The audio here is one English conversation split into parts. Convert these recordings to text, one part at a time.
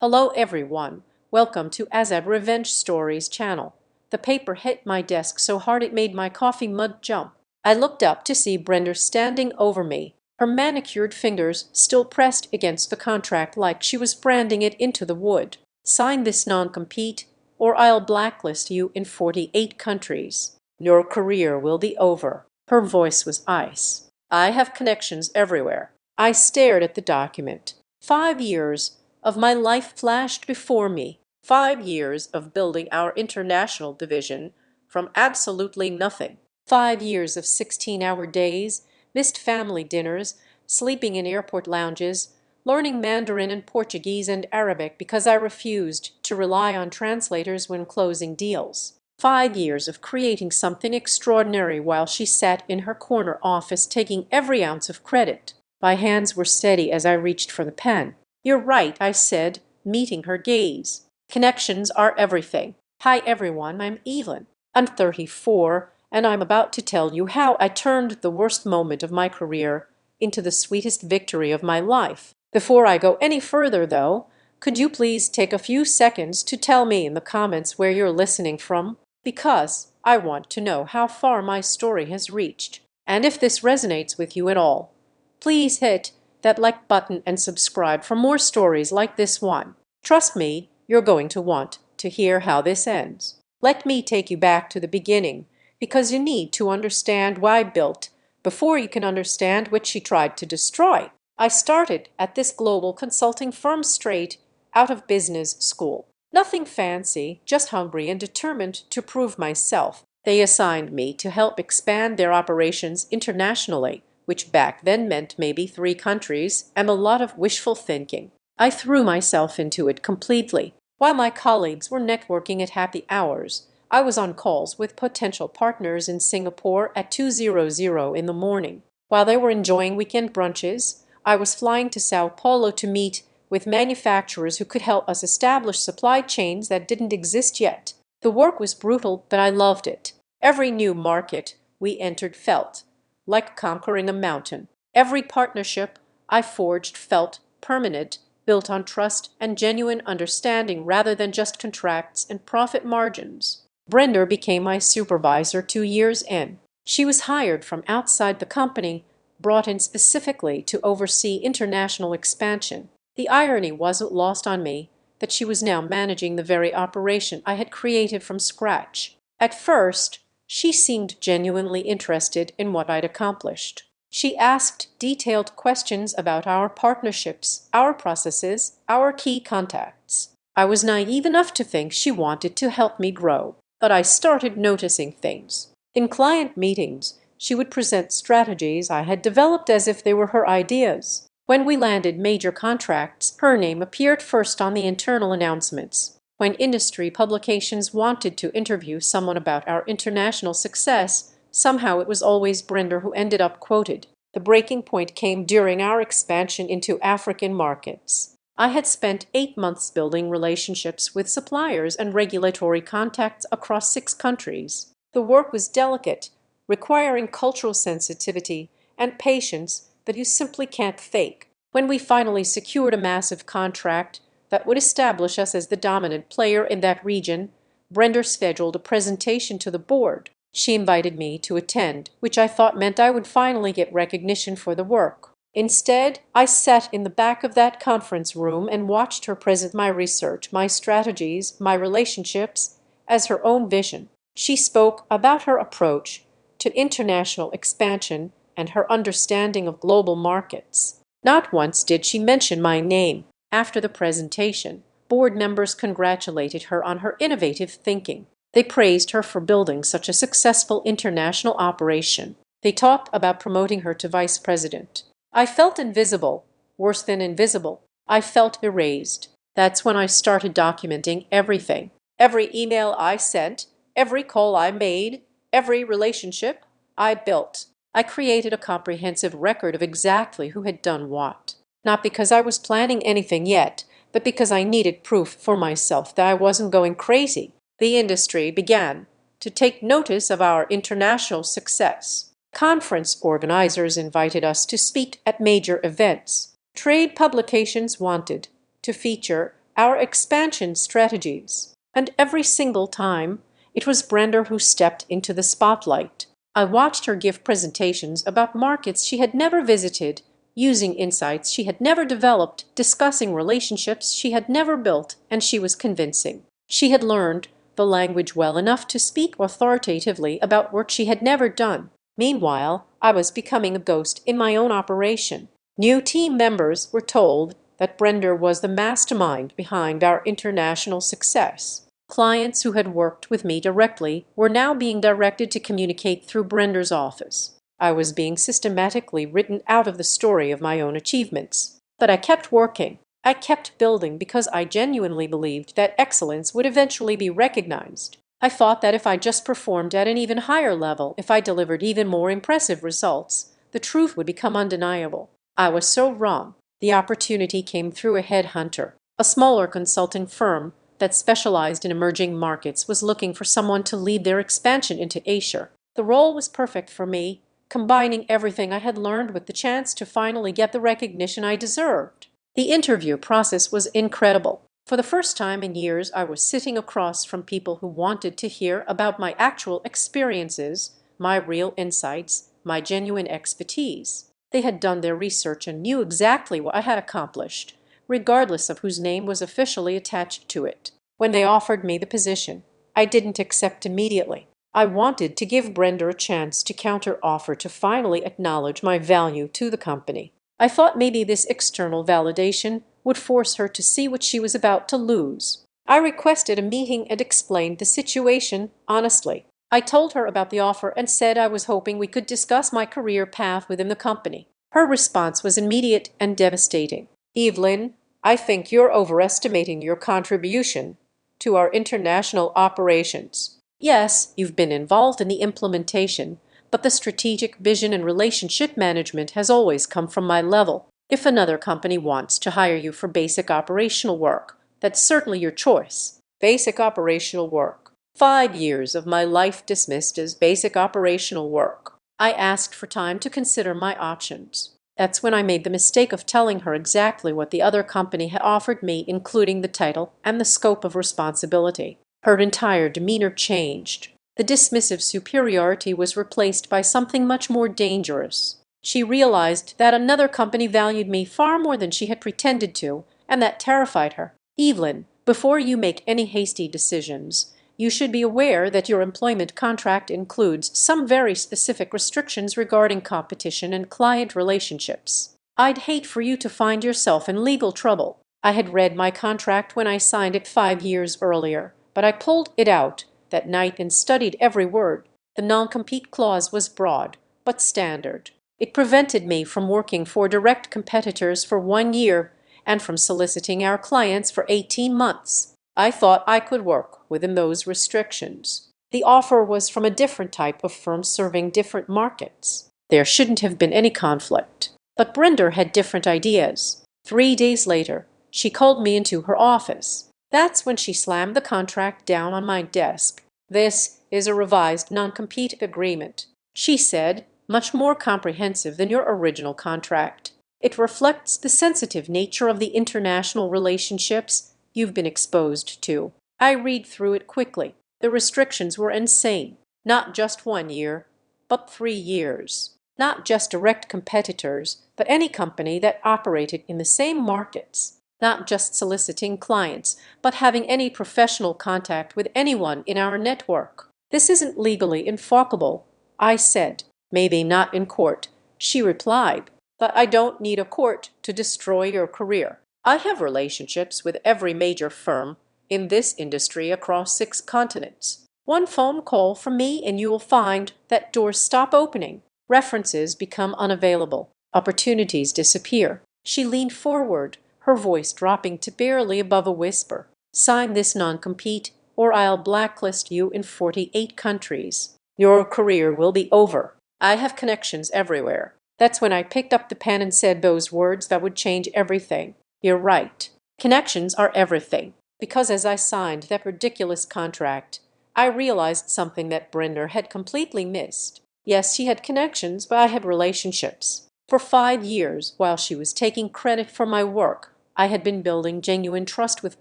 Hello everyone, welcome to Azad Revenge Stories channel. The paper hit my desk so hard it made my coffee mug jump. I looked up to see Brenda standing over me, her manicured fingers still pressed against the contract like she was branding it into the wood. Sign this non-compete, or I'll blacklist you in 48 countries. Your career will be over. Her voice was ice. I have connections everywhere. I stared at the document. 5 years of my life flashed before me. 5 years of building our international division from absolutely nothing. 5 years of 16-hour days, missed family dinners, sleeping in airport lounges, learning Mandarin and Portuguese and Arabic because I refused to rely on translators when closing deals. 5 years of creating something extraordinary while she sat in her corner office taking every ounce of credit. My hands were steady as I reached for the pen. "You're right," I said, meeting her gaze. "Connections are everything. Hi everyone, I'm Evelyn. I'm 34, and I'm about to tell you how I turned the worst moment of my career into the sweetest victory of my life. Before I go any further, though, could you please take a few seconds to tell me in the comments where you're listening from? Because I want to know how far my story has reached, and if this resonates with you at all. Please hit that like button and subscribe for more stories like this one. Trust me, you're going to want to hear how this ends. Let me take you back to the beginning, because you need to understand why I built before you can understand what she tried to destroy. I started at this global consulting firm straight out of business school. Nothing fancy, just hungry and determined to prove myself. They assigned me to help expand their operations internationally, which back then meant maybe 3 countries and a lot of wishful thinking. I threw myself into it completely. While my colleagues were networking at happy hours, I was on calls with potential partners in Singapore at 2:00 in the morning. While they were enjoying weekend brunches, I was flying to Sao Paulo to meet with manufacturers who could help us establish supply chains that didn't exist yet. The work was brutal, but I loved it. Every new market we entered felt like conquering a mountain. Every partnership I forged felt permanent, built on trust and genuine understanding rather than just contracts and profit margins. Brenda became my supervisor 2 years in. She was hired from outside the company, brought in specifically to oversee international expansion. The irony wasn't lost on me that she was now managing the very operation I had created from scratch. At first, she seemed genuinely interested in what I'd accomplished. She asked detailed questions about our partnerships, our processes, our key contacts. I was naive enough to think she wanted to help me grow, but I started noticing things. In client meetings, she would present strategies I had developed as if they were her ideas. When we landed major contracts, her name appeared first on the internal announcements. When industry publications wanted to interview someone about our international success, somehow it was always Brenda who ended up quoted. The breaking point came during our expansion into African markets. I had spent 8 months building relationships with suppliers and regulatory contacts across 6 countries. The work was delicate, requiring cultural sensitivity and patience that you simply can't fake. When we finally secured a massive contract that would establish us as the dominant player in that region, Brenda scheduled a presentation to the board. She invited me to attend, which I thought meant I would finally get recognition for the work. Instead, I sat in the back of that conference room and watched her present my research, my strategies, my relationships as her own vision. She spoke about her approach to international expansion and her understanding of global markets. Not once did she mention my name. After the presentation, board members congratulated her on her innovative thinking. They praised her for building such a successful international operation. They talked about promoting her to vice president. I felt invisible, worse than invisible. I felt erased. That's when I started documenting everything. Every email I sent, every call I made, every relationship I built. I created a comprehensive record of exactly who had done what. Not because I was planning anything yet, but because I needed proof for myself that I wasn't going crazy. The industry began to take notice of our international success. Conference organizers invited us to speak at major events. Trade publications wanted to feature our expansion strategies. And every single time, it was Brenda who stepped into the spotlight. I watched her give presentations about markets she had never visited, using insights she had never developed, discussing relationships she had never built, and she was convincing. She had learned the language well enough to speak authoritatively about work she had never done. Meanwhile, I was becoming a ghost in my own operation. New team members were told that Brenda was the mastermind behind our international success. Clients who had worked with me directly were now being directed to communicate through Brenda's office. I was being systematically written out of the story of my own achievements. But I kept working. I kept building because I genuinely believed that excellence would eventually be recognized. I thought that if I just performed at an even higher level, if I delivered even more impressive results, the truth would become undeniable. I was so wrong. The opportunity came through a headhunter. A smaller consulting firm that specialized in emerging markets was looking for someone to lead their expansion into Asia. The role was perfect for me, combining everything I had learned with the chance to finally get the recognition I deserved. The interview process was incredible. For the first time in years, I was sitting across from people who wanted to hear about my actual experiences, my real insights, my genuine expertise. They had done their research and knew exactly what I had accomplished, regardless of whose name was officially attached to it. When they offered me the position, I didn't accept immediately. I wanted to give Brenda a chance to counter-offer to finally acknowledge my value to the company. I thought maybe this external validation would force her to see what she was about to lose. I requested a meeting and explained the situation honestly. I told her about the offer and said I was hoping we could discuss my career path within the company. Her response was immediate and devastating. "Evelyn, I think you're overestimating your contribution to our international operations. Yes, you've been involved in the implementation, but the strategic vision and relationship management has always come from my level. If another company wants to hire you for basic operational work, that's certainly your choice." Basic operational work. 5 years of my life dismissed as basic operational work. I asked for time to consider my options. That's when I made the mistake of telling her exactly what the other company had offered me, including the title and the scope of responsibility. Her entire demeanor changed. The dismissive superiority was replaced by something much more dangerous. She realized that another company valued me far more than she had pretended to, and that terrified her. "Evelyn, before you make any hasty decisions, you should be aware that your employment contract includes some very specific restrictions regarding competition and client relationships. I'd hate for you to find yourself in legal trouble." I had read my contract when I signed it 5 years earlier, but I pulled it out that night and studied every word. The non-compete clause was broad, but standard. It prevented me from working for direct competitors for 1 year and from soliciting our clients for 18 months. I thought I could work within those restrictions. The offer was from a different type of firm serving different markets. There shouldn't have been any conflict. But Brenda had different ideas. 3 days later, she called me into her office. That's when she slammed the contract down on my desk. "This is a revised non-compete agreement," she said, "much more comprehensive than your original contract. It reflects the sensitive nature of the international relationships you've been exposed to." I read through it quickly. The restrictions were insane. Not just 1 year, but 3 years. Not just direct competitors, but any company that operated in the same markets. Not just soliciting clients, but having any professional contact with anyone in our network. "This isn't legally enforceable," I said. "Maybe not in court," she replied. "But I don't need a court to destroy your career. I have relationships with every major firm in this industry across 6 continents. One phone call from me and you will find that doors stop opening. References become unavailable. Opportunities disappear." She leaned forward, her voice dropping to barely above a whisper. "Sign this non-compete or I'll blacklist you in 48 countries. Your career will be over. I have connections everywhere." That's when I picked up the pen and said those words that would change everything. "You're right. Connections are everything." Because as I signed that ridiculous contract, I realized something that Brenda had completely missed. Yes, she had connections, but I had relationships. For 5 years, while she was taking credit for my work, I had been building genuine trust with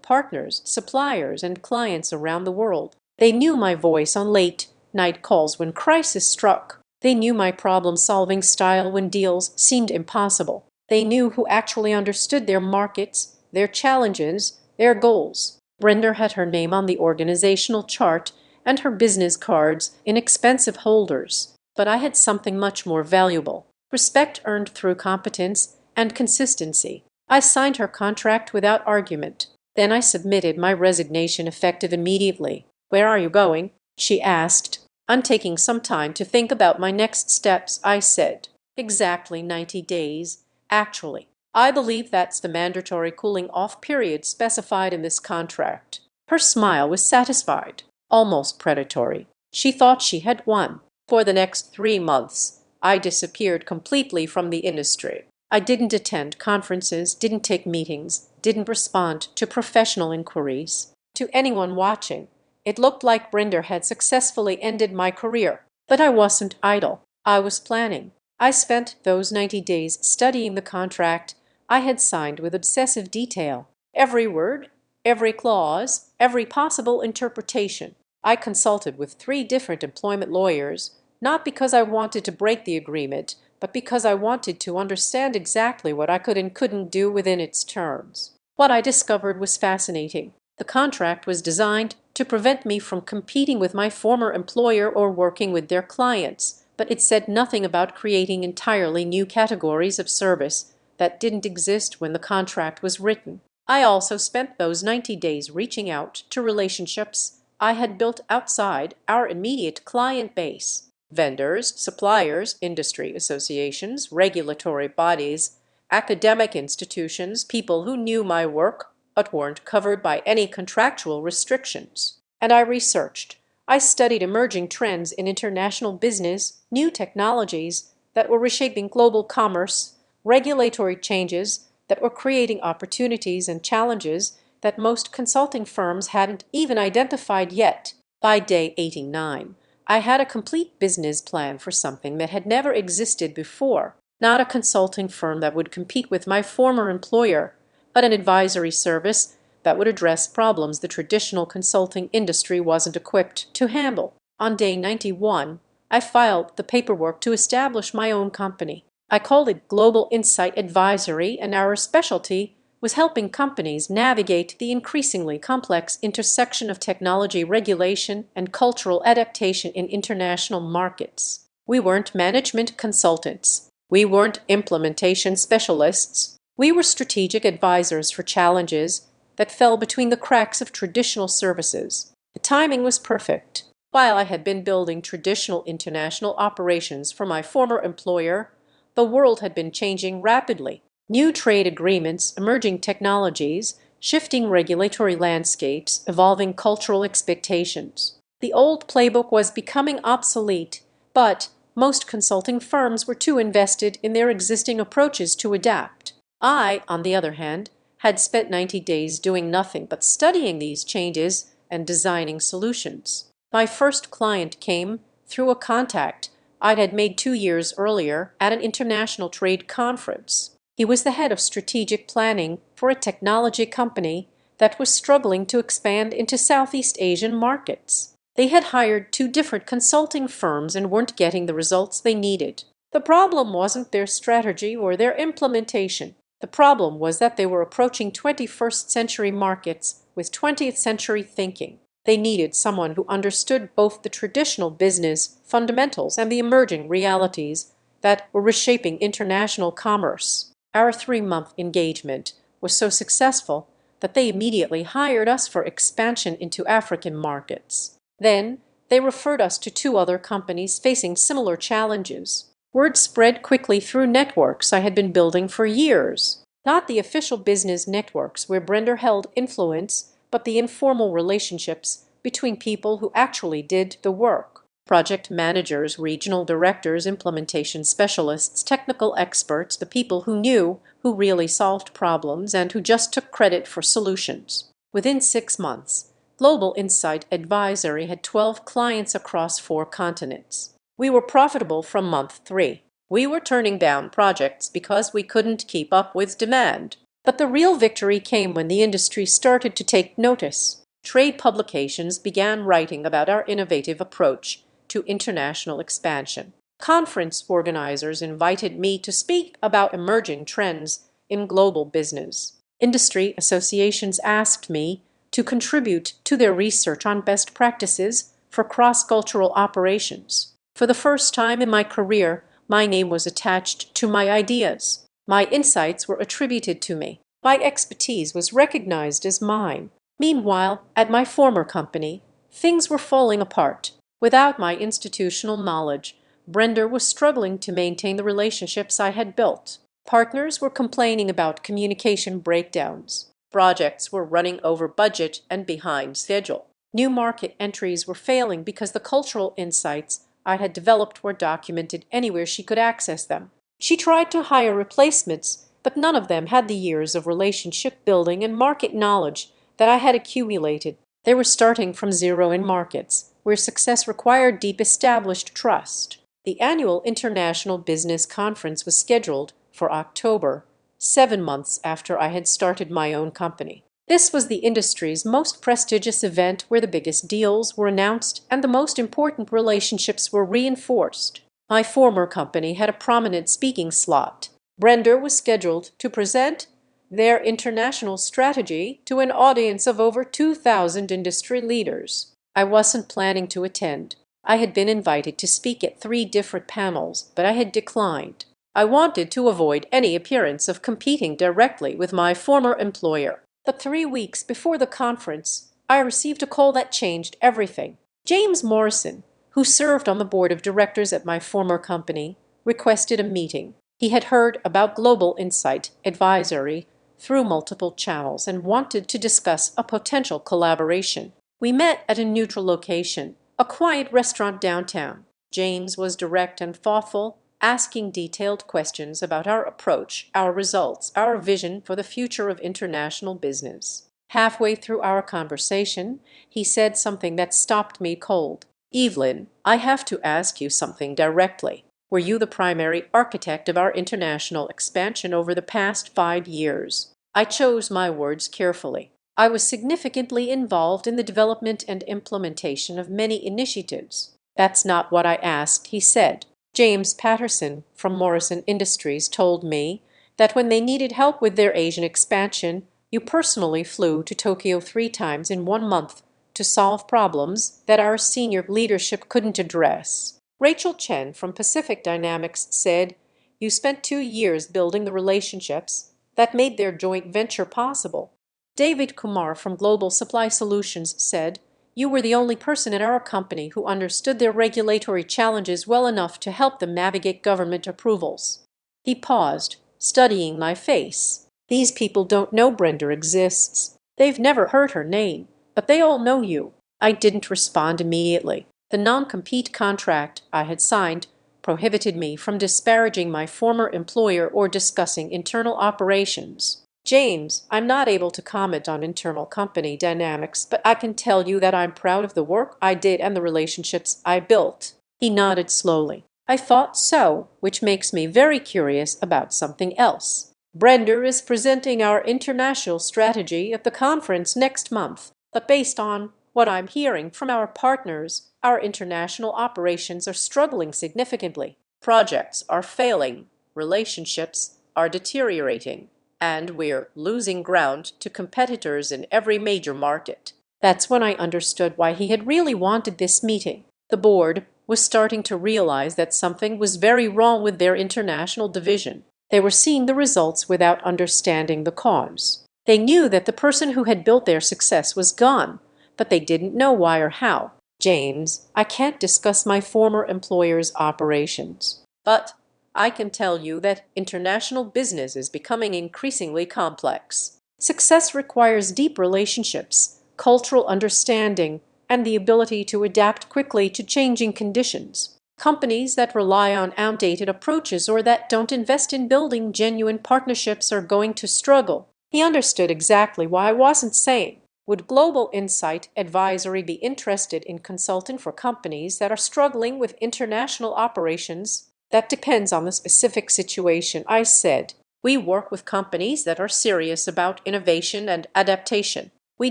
partners, suppliers, and clients around the world. They knew my voice on late-night calls when crisis struck. They knew my problem-solving style when deals seemed impossible. They knew who actually understood their markets, their challenges, their goals. Brenda had her name on the organizational chart and her business cards in expensive holders. But I had something much more valuable: respect earned through competence and consistency. I signed her contract without argument. Then I submitted my resignation, effective immediately. "Where are you going?" she asked. "I'm taking some time to think about my next steps," I said. "Exactly 90 days, actually. I believe that's the mandatory cooling-off period specified in this contract." Her smile was satisfied, almost predatory. She thought she had won. For the next 3 months, I disappeared completely from the industry. I didn't attend conferences, didn't take meetings, didn't respond to professional inquiries. To anyone watching, it looked like Brenda had successfully ended my career. But I wasn't idle. I was planning. I spent those 90 days studying the contract I had signed with obsessive detail. Every word, every clause, every possible interpretation. I consulted with 3 different employment lawyers, not because I wanted to break the agreement, but because I wanted to understand exactly what I could and couldn't do within its terms. What I discovered was fascinating. The contract was designed to prevent me from competing with my former employer or working with their clients, but it said nothing about creating entirely new categories of service that didn't exist when the contract was written. I also spent those 90 days reaching out to relationships I had built outside our immediate client base: vendors, suppliers, industry associations, regulatory bodies, academic institutions, people who knew my work but weren't covered by any contractual restrictions. And I researched. I studied emerging trends in international business, new technologies that were reshaping global commerce, regulatory changes that were creating opportunities and challenges that most consulting firms hadn't even identified yet. By day 89, I had a complete business plan for something that had never existed before. Not a consulting firm that would compete with my former employer, but an advisory service that would address problems the traditional consulting industry wasn't equipped to handle. On day 91, I filed the paperwork to establish my own company. I called it Global Insight Advisory, and our specialty was helping companies navigate the increasingly complex intersection of technology regulation and cultural adaptation in international markets. We weren't management consultants. We weren't implementation specialists. We were strategic advisors for challenges that fell between the cracks of traditional services. The timing was perfect. While I had been building traditional international operations for my former employer, the world had been changing rapidly. New trade agreements, emerging technologies, shifting regulatory landscapes, evolving cultural expectations. The old playbook was becoming obsolete, but most consulting firms were too invested in their existing approaches to adapt. I, on the other hand, had spent 90 days doing nothing but studying these changes and designing solutions. My first client came through a contact I had made 2 years earlier at an international trade conference. He was the head of strategic planning for a technology company that was struggling to expand into Southeast Asian markets. They had hired 2 different consulting firms and weren't getting the results they needed. The problem wasn't their strategy or their implementation. The problem was that they were approaching 21st century markets with 20th century thinking. They needed someone who understood both the traditional business fundamentals and the emerging realities that were reshaping international commerce. Our 3-month engagement was so successful that they immediately hired us for expansion into African markets. Then they referred us to 2 other companies facing similar challenges. Word spread quickly through networks I had been building for years. Not the official business networks where Brenda held influence, but the informal relationships between people who actually did the work. Project managers, regional directors, implementation specialists, technical experts, the people who knew, who really solved problems, and who just took credit for solutions. Within 6 months, Global Insight Advisory had 12 clients across 4 continents. We were profitable from month 3. We were turning down projects because we couldn't keep up with demand. But the real victory came when the industry started to take notice. Trade publications began writing about our innovative approach to international expansion. Conference organizers invited me to speak about emerging trends in global business. Industry associations asked me to contribute to their research on best practices for cross-cultural operations. For the first time in my career, my name was attached to my ideas. My insights were attributed to me. My expertise was recognized as mine. Meanwhile, at my former company, things were falling apart. Without my institutional knowledge, Brender was struggling to maintain the relationships I had built. Partners were complaining about communication breakdowns. Projects were running over budget and behind schedule. New market entries were failing because the cultural insights I had developed were documented anywhere she could access them. She tried to hire replacements, but none of them had the years of relationship building and market knowledge that I had accumulated. They were starting from zero in markets, where success required deep established trust. The annual International Business Conference was scheduled for October, 7 months after I had started my own company. This was the industry's most prestigious event where the biggest deals were announced and the most important relationships were reinforced. My former company had a prominent speaking slot. Brender was scheduled to present their international strategy to an audience of over 2,000 industry leaders. I wasn't planning to attend. I had been invited to speak at 3 different panels, but I had declined. I wanted to avoid any appearance of competing directly with my former employer. But 3 weeks before the conference, I received a call that changed everything. James Morrison, who served on the board of directors at my former company, requested a meeting. He had heard about Global Insight Advisory through multiple channels and wanted to discuss a potential collaboration. We met at a neutral location, a quiet restaurant downtown. James was direct and thoughtful, asking detailed questions about our approach, our results, our vision for the future of international business. Halfway through our conversation, he said something that stopped me cold. "Evelyn, I have to ask you something directly. Were you the primary architect of our international expansion over the past 5 years?" I chose my words carefully. I was significantly involved in the development and implementation of many initiatives. "That's not what I asked," he said. James Patterson from Morrison Industries told me that when they needed help with their Asian expansion, you personally flew to Tokyo 3 times in 1 month to solve problems that our senior leadership couldn't address. Rachel Chen from Pacific Dynamics said, "You spent 2 years building the relationships that made their joint venture possible." David Kumar from Global Supply Solutions said, "You were the only person at our company who understood their regulatory challenges well enough to help them navigate government approvals." He paused, studying my face. "These people don't know Brender exists. They've never heard her name, but they all know you." I didn't respond immediately. The non-compete contract I had signed prohibited me from disparaging my former employer or discussing internal operations. "James, I'm not able to comment on internal company dynamics, but I can tell you that I'm proud of the work I did and the relationships I built." He nodded slowly. "I thought so, which makes me very curious about something else. Brender is presenting our international strategy at the conference next month, but based on what I'm hearing from our partners, our international operations are struggling significantly. Projects are failing, relationships are deteriorating, and we're losing ground to competitors in every major market." That's when I understood why he had really wanted this meeting. The board was starting to realize that something was very wrong with their international division. They were seeing the results without understanding the cause. They knew that the person who had built their success was gone, but they didn't know why or how. "James, I can't discuss my former employer's operations, but I can tell you that international business is becoming increasingly complex. Success requires deep relationships, cultural understanding, and the ability to adapt quickly to changing conditions. Companies that rely on outdated approaches or that don't invest in building genuine partnerships are going to struggle." He understood exactly why I wasn't saying, "Would Global Insight Advisory be interested in consulting for companies that are struggling with international operations?" "That depends on the specific situation," I said. We work with companies that are serious about innovation and adaptation. We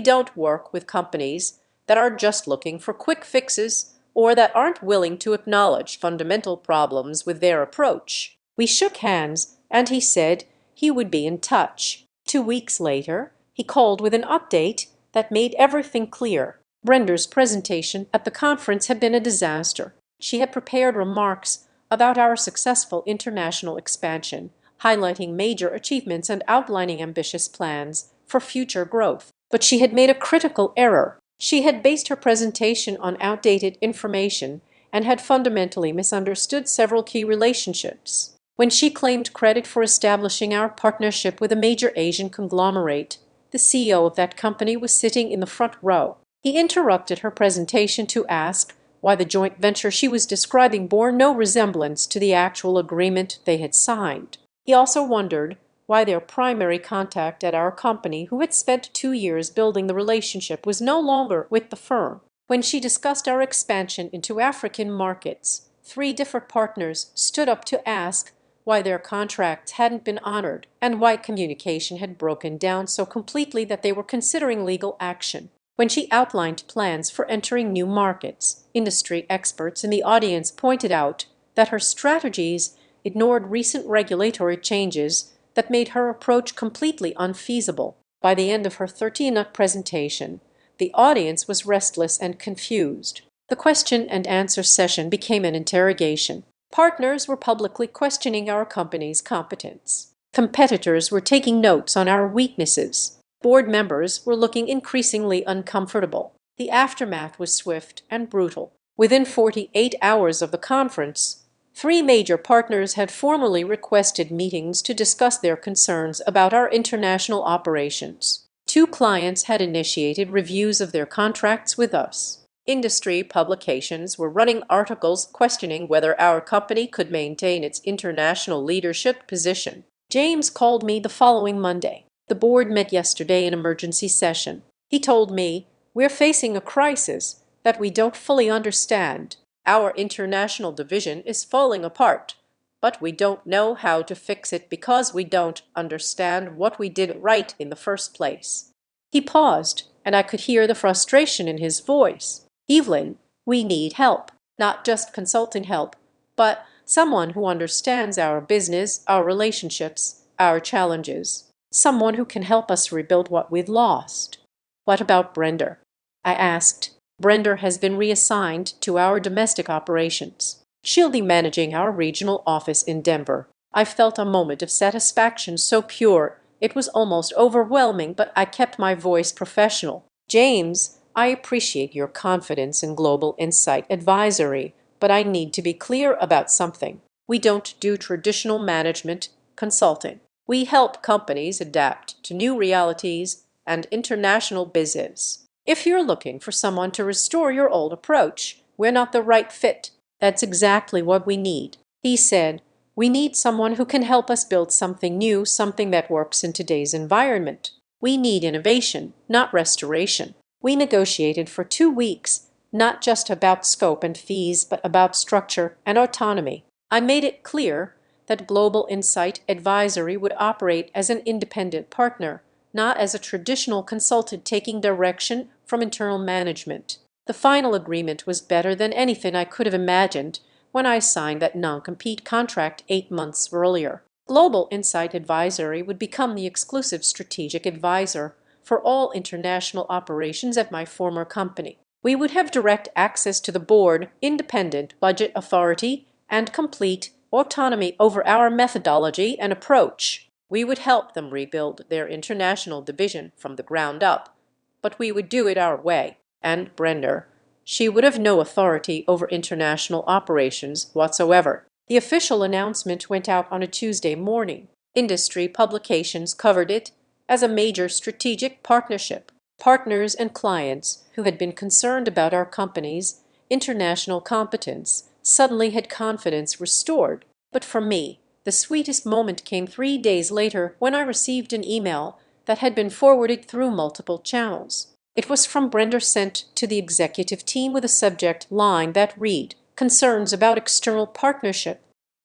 don't work with companies that are just looking for quick fixes or that aren't willing to acknowledge fundamental problems with their approach." We shook hands, and he said he would be in touch. 2 weeks later, he called with an update that made everything clear. Brenda's presentation at the conference had been a disaster. She had prepared remarks about our successful international expansion, highlighting major achievements and outlining ambitious plans for future growth. But she had made a critical error. She had based her presentation on outdated information and had fundamentally misunderstood several key relationships. When she claimed credit for establishing our partnership with a major Asian conglomerate, the CEO of that company was sitting in the front row. He interrupted her presentation to ask why the joint venture she was describing bore no resemblance to the actual agreement they had signed. He also wondered why their primary contact at our company, who had spent 2 years building the relationship, was no longer with the firm. When she discussed our expansion into African markets, 3 different partners stood up to ask why their contracts hadn't been honored and why communication had broken down so completely that they were considering legal action. When she outlined plans for entering new markets, industry experts in the audience pointed out that her strategies ignored recent regulatory changes that made her approach completely unfeasible. By the end of her 30-minute presentation, the audience was restless and confused. The question and answer session became an interrogation. Partners were publicly questioning our company's competence. Competitors were taking notes on our weaknesses. Board members were looking increasingly uncomfortable. The aftermath was swift and brutal. Within 48 hours of the conference, 3 major partners had formally requested meetings to discuss their concerns about our international operations. 2 clients had initiated reviews of their contracts with us. Industry publications were running articles questioning whether our company could maintain its international leadership position. James called me the following Monday. The board met yesterday in emergency session. He told me, "We're facing a crisis that we don't fully understand. Our international division is falling apart, but we don't know how to fix it because we don't understand what we did right in the first place." He paused, and I could hear the frustration in his voice. "Evelyn, we need help. Not just consulting help, but someone who understands our business, our relationships, our challenges. Someone who can help us rebuild what we've lost." "What about Brenda?" I asked. "Brenda has been reassigned to our domestic operations. She'll be managing our regional office in Denver." I felt a moment of satisfaction so pure it was almost overwhelming, but I kept my voice professional. "James, I appreciate your confidence in Global Insight Advisory, but I need to be clear about something. We don't do traditional management consulting. We help companies adapt to new realities and international business. If you're looking for someone to restore your old approach, we're not the right fit. That's exactly what we need." He said, "We need someone who can help us build something new, something that works in today's environment. We need innovation, not restoration." We negotiated for 2 weeks, not just about scope and fees, but about structure and autonomy. I made it clear that Global Insight Advisory would operate as an independent partner, not as a traditional consultant taking direction from internal management. The final agreement was better than anything I could have imagined when I signed that non-compete contract 8 months earlier. Global Insight Advisory would become the exclusive strategic advisor for all international operations at my former company. We would have direct access to the board, independent budget authority, and complete autonomy over our methodology and approach. We would help them rebuild their international division from the ground up, but we would do it our way. And Brenda, she would have no authority over international operations whatsoever. The official announcement went out on a Tuesday morning. Industry publications covered it as a major strategic partnership. Partners and clients who had been concerned about our company's international competence suddenly had confidence restored. But for me, the sweetest moment came 3 days later when I received an email that had been forwarded through multiple channels. It was from Brenda, sent to the executive team with a subject line that read, "Concerns about external partnership."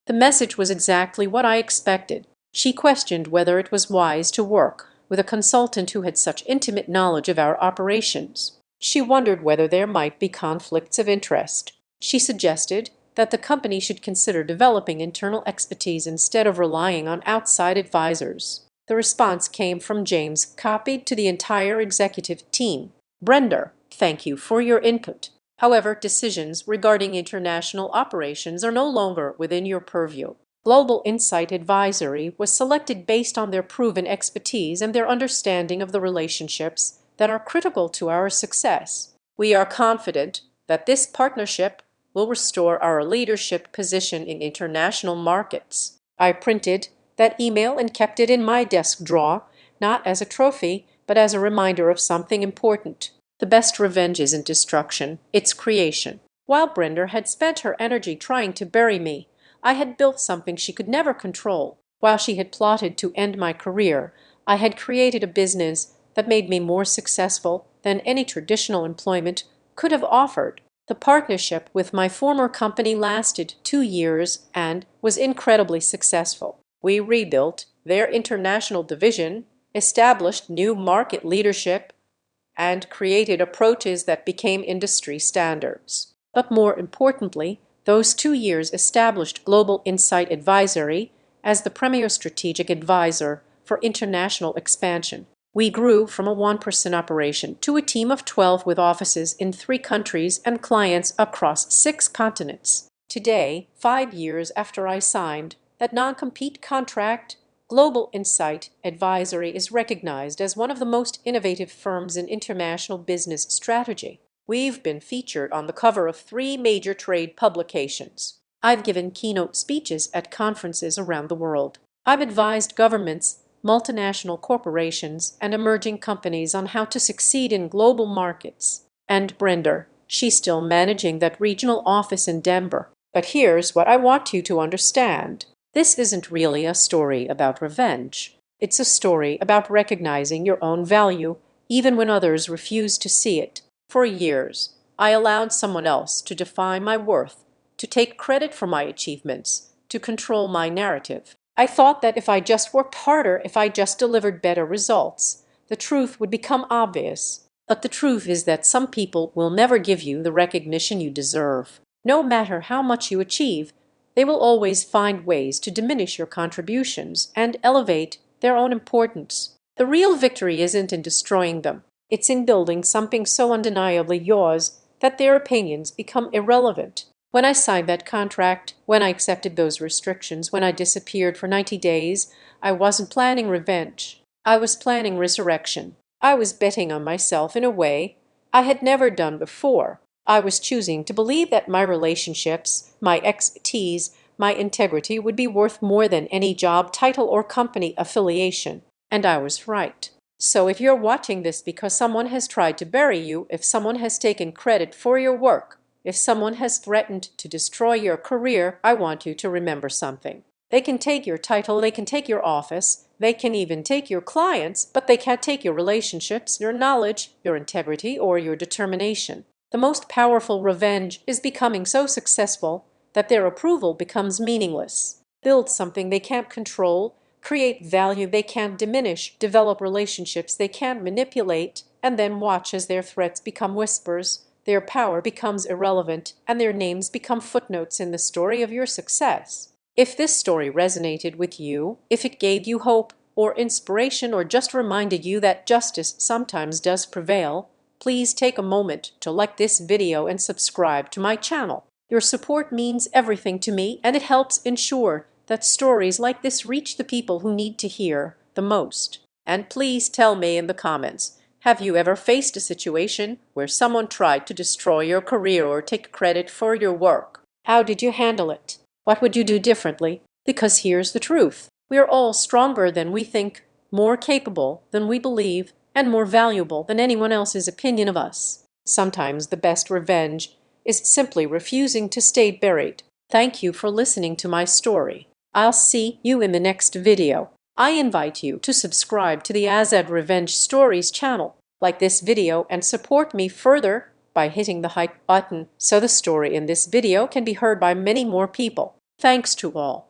The message was exactly what I expected. She questioned whether it was wise to work with a consultant who had such intimate knowledge of our operations. She wondered whether there might be conflicts of interest. She suggested that the company should consider developing internal expertise instead of relying on outside advisors. The response came from James, copied to the entire executive team. Brenda, thank you for your input. However, decisions regarding international operations are no longer within your purview. Global Insight Advisory was selected based on their proven expertise and their understanding of the relationships that are critical to our success. We are confident that this partnership will restore our leadership position in international markets. I printed that email and kept it in my desk drawer, not as a trophy, but as a reminder of something important. The best revenge isn't destruction, it's creation. While Brenda had spent her energy trying to bury me, I had built something she could never control. While she had plotted to end my career, I had created a business that made me more successful than any traditional employment could have offered. The partnership with my former company lasted 2 years and was incredibly successful. We rebuilt their international division, established new market leadership, and created approaches that became industry standards. But more importantly, those 2 years established Global Insight Advisory as the premier strategic advisor for international expansion. We grew from a one-person operation to a team of 12 with offices in 3 countries and clients across 6 continents. Today, 5 years after I signed that non-compete contract, Global Insight Advisory is recognized as one of the most innovative firms in international business strategy. We've been featured on the cover of 3 major trade publications. I've given keynote speeches at conferences around the world. I've advised governments, multinational corporations, and emerging companies on how to succeed in global markets. And Brenda, she's still managing that regional office in Denver. But here's what I want you to understand. This isn't really a story about revenge. It's a story about recognizing your own value, even when others refuse to see it. For years, I allowed someone else to define my worth, to take credit for my achievements, to control my narrative. I thought that if I just worked harder, if I just delivered better results, the truth would become obvious. But the truth is that some people will never give you the recognition you deserve. No matter how much you achieve, they will always find ways to diminish your contributions and elevate their own importance. The real victory isn't in destroying them. It's in building something so undeniably yours that their opinions become irrelevant. When I signed that contract, when I accepted those restrictions, when I disappeared for 90 days, I wasn't planning revenge. I was planning resurrection. I was betting on myself in a way I had never done before. I was choosing to believe that my relationships, my expertise, my integrity would be worth more than any job title or company affiliation. And I was right. So if you're watching this because someone has tried to bury you, if someone has taken credit for your work, if someone has threatened to destroy your career, I want you to remember something. They can take your title, they can take your office, they can even take your clients, but they can't take your relationships, your knowledge, your integrity, or your determination. The most powerful revenge is becoming so successful that their approval becomes meaningless. Build something they can't control, create value they can't diminish, develop relationships they can't manipulate, and then watch as their threats become whispers, their power becomes irrelevant, and their names become footnotes in the story of your success. If this story resonated with you, if it gave you hope or inspiration or just reminded you that justice sometimes does prevail, please take a moment to like this video and subscribe to my channel. Your support means everything to me, and it helps ensure that stories like this reach the people who need to hear the most. And please tell me in the comments, have you ever faced a situation where someone tried to destroy your career or take credit for your work? How did you handle it? What would you do differently? Because here's the truth. We are all stronger than we think, more capable than we believe, and more valuable than anyone else's opinion of us. Sometimes the best revenge is simply refusing to stay buried. Thank you for listening to my story. I'll see you in the next video. I invite you to subscribe to the Azad Revenge Stories channel, like this video, and support me further by hitting the hype button so the story in this video can be heard by many more people. Thanks to all.